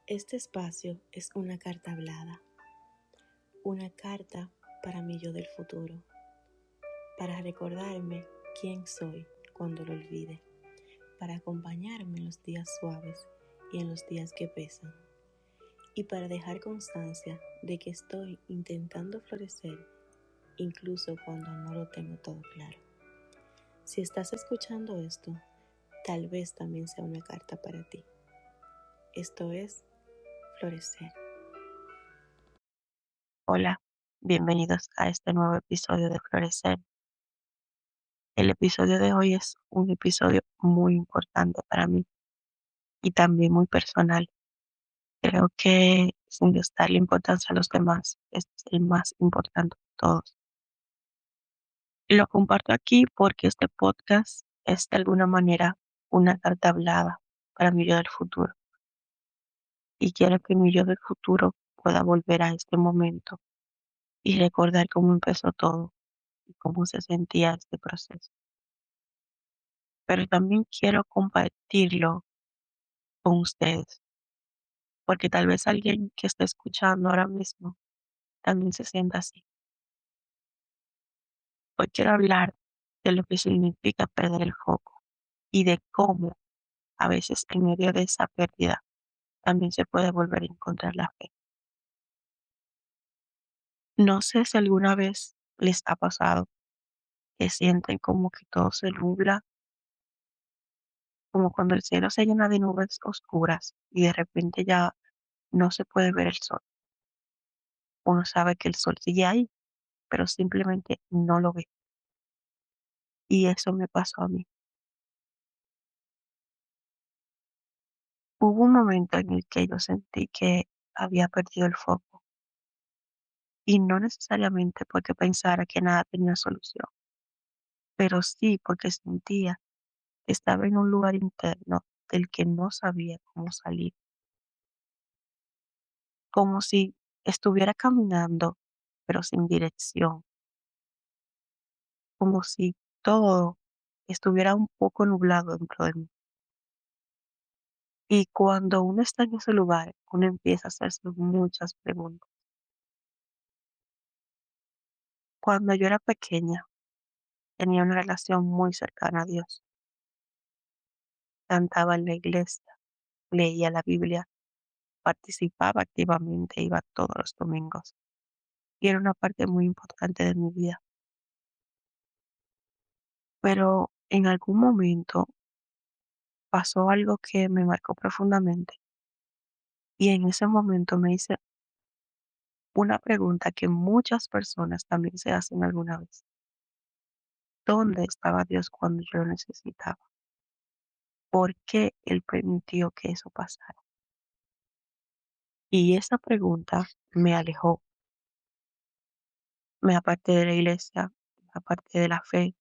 Este espacio es una carta hablada, una carta para mi yo del futuro, para recordarme quién soy cuando lo olvide, para acompañarme en los días suaves y en los días que pesan, y para dejar constancia de que estoy intentando florecer incluso cuando no lo tengo todo claro. Si estás escuchando esto, tal vez también sea una carta para ti. Esto es Florecer. Hola, bienvenidos a este nuevo episodio de Florecer. El episodio de hoy es un episodio muy importante para mí y también muy personal. Creo que sin restarle importancia a los demás, este es el más importante de todos. Y lo comparto aquí porque este podcast es de alguna manera una carta hablada para mi yo del futuro. Y quiero que mi yo del futuro pueda volver a este momento y recordar cómo empezó todo y cómo se sentía este proceso. Pero también quiero compartirlo con ustedes, porque tal vez alguien que esté escuchando ahora mismo también se sienta así. Hoy quiero hablar de lo que significa perder el foco y de cómo a veces en medio de esa pérdida también se puede volver a encontrar la fe. No sé si alguna vez les ha pasado que sienten como que todo se nubla, como cuando el cielo se llena de nubes oscuras y de repente ya no se puede ver el sol. Uno sabe que el sol sigue ahí, pero simplemente no lo ve. Y eso me pasó a mí. Hubo un momento en el que yo sentí que había perdido el foco y no necesariamente porque pensara que nada tenía solución, pero sí porque sentía que estaba en un lugar interno del que no sabía cómo salir, como si estuviera caminando pero sin dirección, como si todo estuviera un poco nublado dentro de mí. Y cuando uno está en ese lugar, uno empieza a hacerse muchas preguntas. Cuando yo era pequeña, tenía una relación muy cercana a Dios. Cantaba en la iglesia, leía la Biblia, participaba activamente, iba todos los domingos. Y era una parte muy importante de mi vida. Pero en algún momento pasó algo que me marcó profundamente. Y en ese momento me hice una pregunta que muchas personas también se hacen alguna vez. ¿Dónde estaba Dios cuando yo lo necesitaba? ¿Por qué Él permitió que eso pasara? Y esa pregunta me alejó, me aparté de la iglesia, me aparté de la fe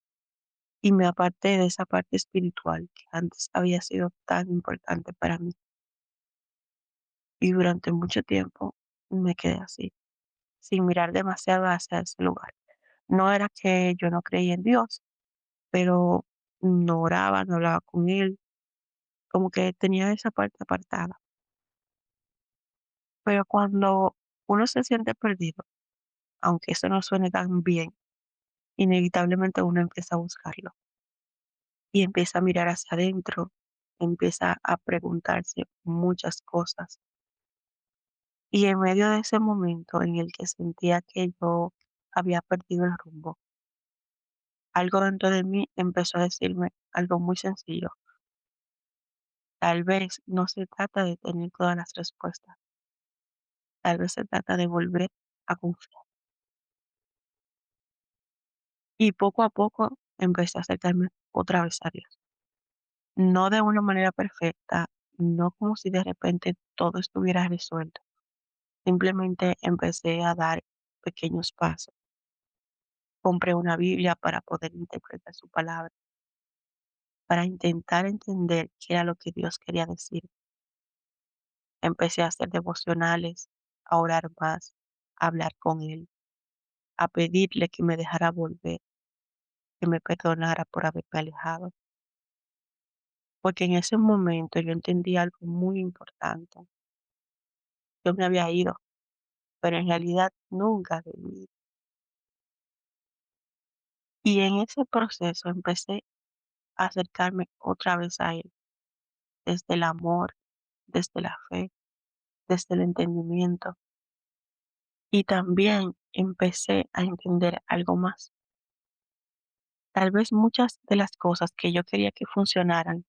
y me aparté de esa parte espiritual que antes había sido tan importante para mí. Y durante mucho tiempo me quedé así, sin mirar demasiado hacia ese lugar. No era que yo no creía en Dios, pero no oraba, no hablaba con Él, como que tenía esa parte apartada. Pero cuando uno se siente perdido, aunque eso no suene tan bien, inevitablemente uno empieza a buscarlo y empieza a mirar hacia adentro, empieza a preguntarse muchas cosas. Y en medio de ese momento en el que sentía que yo había perdido el rumbo, algo dentro de mí empezó a decirme algo muy sencillo. Tal vez no se trata de tener todas las respuestas, tal vez se trata de volver a confiar. Y poco a poco empecé a acercarme otra vez a Dios. No de una manera perfecta, no como si de repente todo estuviera resuelto. Simplemente empecé a dar pequeños pasos. Compré una Biblia para poder interpretar su palabra, para intentar entender qué era lo que Dios quería decir. Empecé a hacer devocionales, a orar más, a hablar con Él, a pedirle que me dejara volver, que me perdonara por haberme alejado. Porque en ese momento yo entendí algo muy importante. yo me había ido, pero en realidad nunca debí ir. Y en ese proceso empecé a acercarme otra vez a Él, desde el amor, desde la fe, desde el entendimiento. Y también empecé a entender algo más. Tal vez muchas de las cosas que yo quería que funcionaran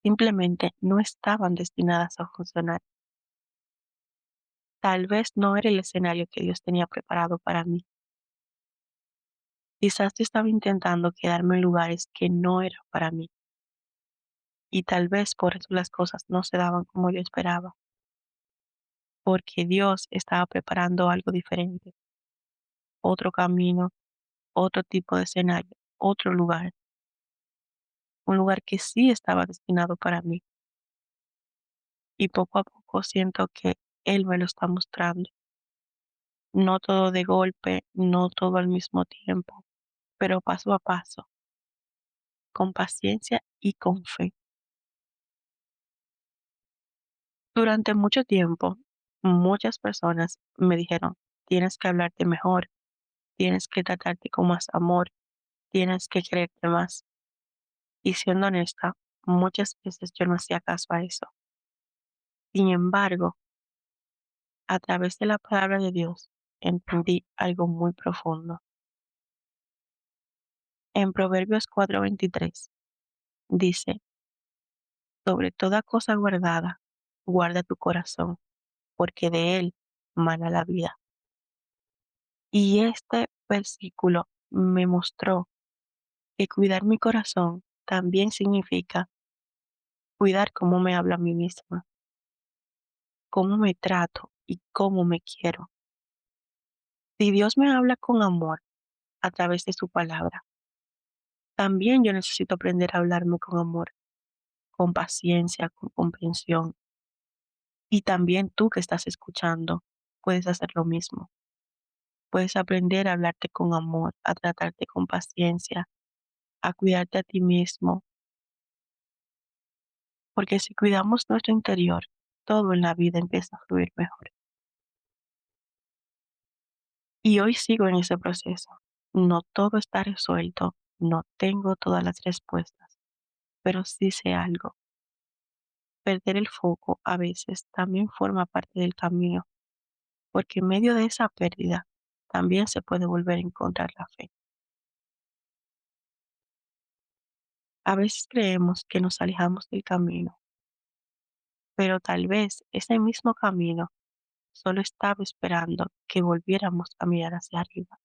simplemente no estaban destinadas a funcionar. Tal vez no era el escenario que Dios tenía preparado para mí. Quizás yo estaba intentando quedarme en lugares que no eran para mí. Y tal vez por eso las cosas no se daban como yo esperaba, porque Dios estaba preparando algo diferente, otro camino, otro tipo de escenario, otro lugar, un lugar que sí estaba destinado para mí. Y poco a poco siento que Él me lo está mostrando. No todo de golpe, no todo al mismo tiempo, pero paso a paso, con paciencia y con fe. Durante mucho tiempo, muchas personas me dijeron, tienes que hablarte mejor, tienes que tratarte con más amor, tienes que quererte más. Y siendo honesta, muchas veces yo no hacía caso a eso. Sin embargo, a través de la palabra de Dios, entendí algo muy profundo. En Proverbios 4:23 dice, sobre toda cosa guardada, guarda tu corazón, porque de él mana la vida. Y este versículo me mostró que cuidar mi corazón también significa cuidar cómo me hablo a mí misma, cómo me trato y cómo me quiero. Si Dios me habla con amor a través de su palabra, también yo necesito aprender a hablarme con amor, con paciencia, con comprensión. Y también tú que estás escuchando, puedes hacer lo mismo. Puedes aprender a hablarte con amor, a tratarte con paciencia, a cuidarte a ti mismo, porque si cuidamos nuestro interior, todo en la vida empieza a fluir mejor. Y hoy sigo en ese proceso. No todo está resuelto, no tengo todas las respuestas, pero sí sé algo. Perder el foco a veces también forma parte del camino, porque en medio de esa pérdida también se puede volver a encontrar la fe. A veces creemos que nos alejamos del camino, pero tal vez ese mismo camino solo estaba esperando que volviéramos a mirar hacia arriba.